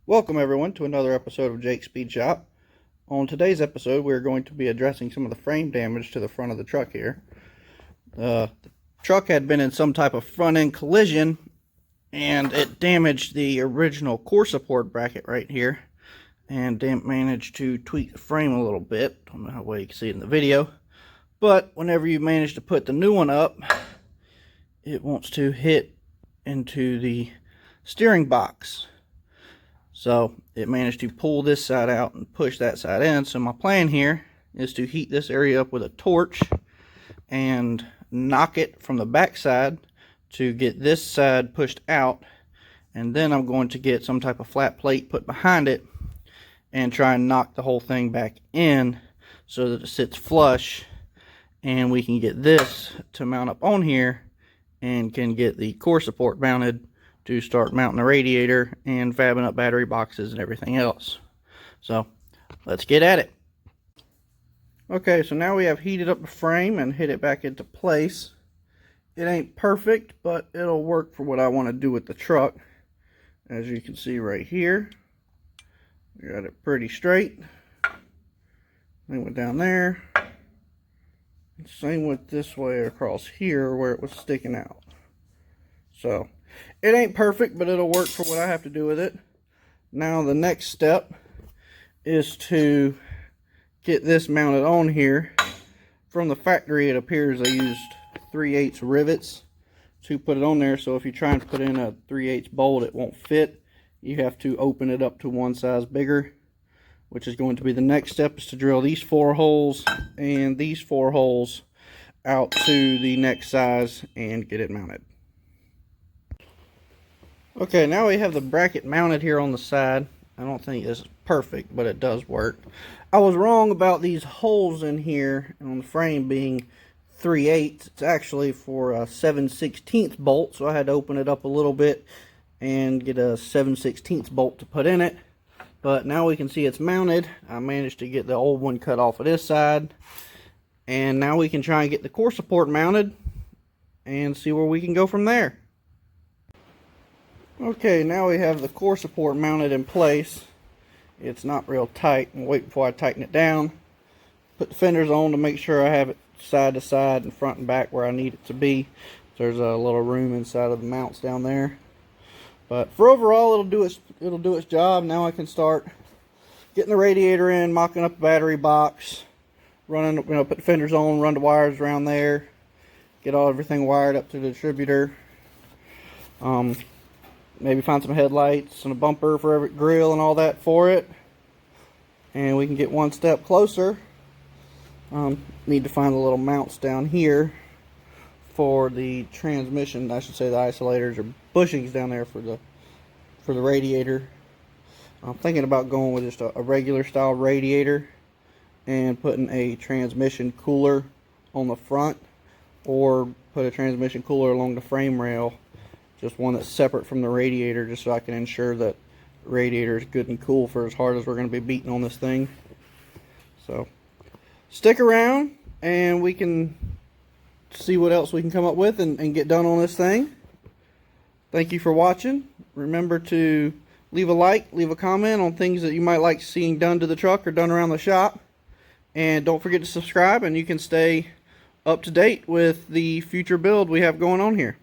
Welcome everyone to another episode of Jake's Speed Shop. On today's episode we're going to be addressing some of the frame damage to the front of the truck here. The truck had been in some type of front end collision and it damaged the original core support bracket right here and managed to tweak the frame a little bit. I don't know how well you can see it in the video, but whenever you manage to put the new one up, it wants to hit into the steering box. So it managed to pull this side out and push that side in. So my plan here is to heat this area up with a torch and knock it from the back side to get this side pushed out. And then I'm going to get some type of flat plate put behind it and try and knock the whole thing back in so that it sits flush. And we can get this to mount up on here and can get the core support mounted to start mounting the radiator and fabbing up battery boxes and everything else. So let's get at it. Okay, so now we have heated up the frame and hit it back into place. It ain't perfect, but it'll work for what I want to do with the truck. As you can see right here, we got it pretty straight. Then went down there. Same with this way across here where it was sticking out. So it ain't perfect, but it'll work for what I have to do with it. Now the next step is to get this mounted on here. From the factory it appears they used 3/8 rivets to put it on there, so if you try and put in a 3/8 bolt it won't fit. You have to open it up to one size bigger, which is going to be the next step, is to drill these 4 holes and these 4 holes out to the next size and get it mounted. Okay, now we have the bracket mounted here on the side. I don't think this is perfect, but it does work. I was wrong about these holes in here on the frame being 3/8. It's actually for a 7/16 bolt, so I had to open it up a little bit and get a 7/16 bolt to put in it. But now we can see it's mounted. I managed to get the old one cut off of this side. And now we can try and get the core support mounted and see where we can go from there. Okay, now we have the core support mounted in place. It's not real tight. I'm waiting before I tighten it down. Put the fenders on to make sure I have it side to side and front and back where I need it to be. There's a little room inside of the mounts down there. But for overall, it'll do its job. Now I can start getting the radiator in, mocking up the battery box, running, put the fenders on, run the wires around there, get everything wired up to the distributor. Maybe find some headlights and a bumper for every grill and all that for it, and we can get one step closer. Need to find the little mounts down here for the transmission. I should say the isolators or bushings down there for the radiator. I'm thinking about going with just a regular style radiator and putting a transmission cooler on the front, or put a transmission cooler along the frame rail. Just one that's separate from the radiator, just so I can ensure that the radiator is good and cool for as hard as we're going to be beating on this thing. So stick around and we can see what else we can come up with and get done on this thing. Thank you for watching. Remember to leave a like, leave a comment on things that you might like seeing done to the truck or done around the shop. And don't forget to subscribe, and you can stay up to date with the future build we have going on here.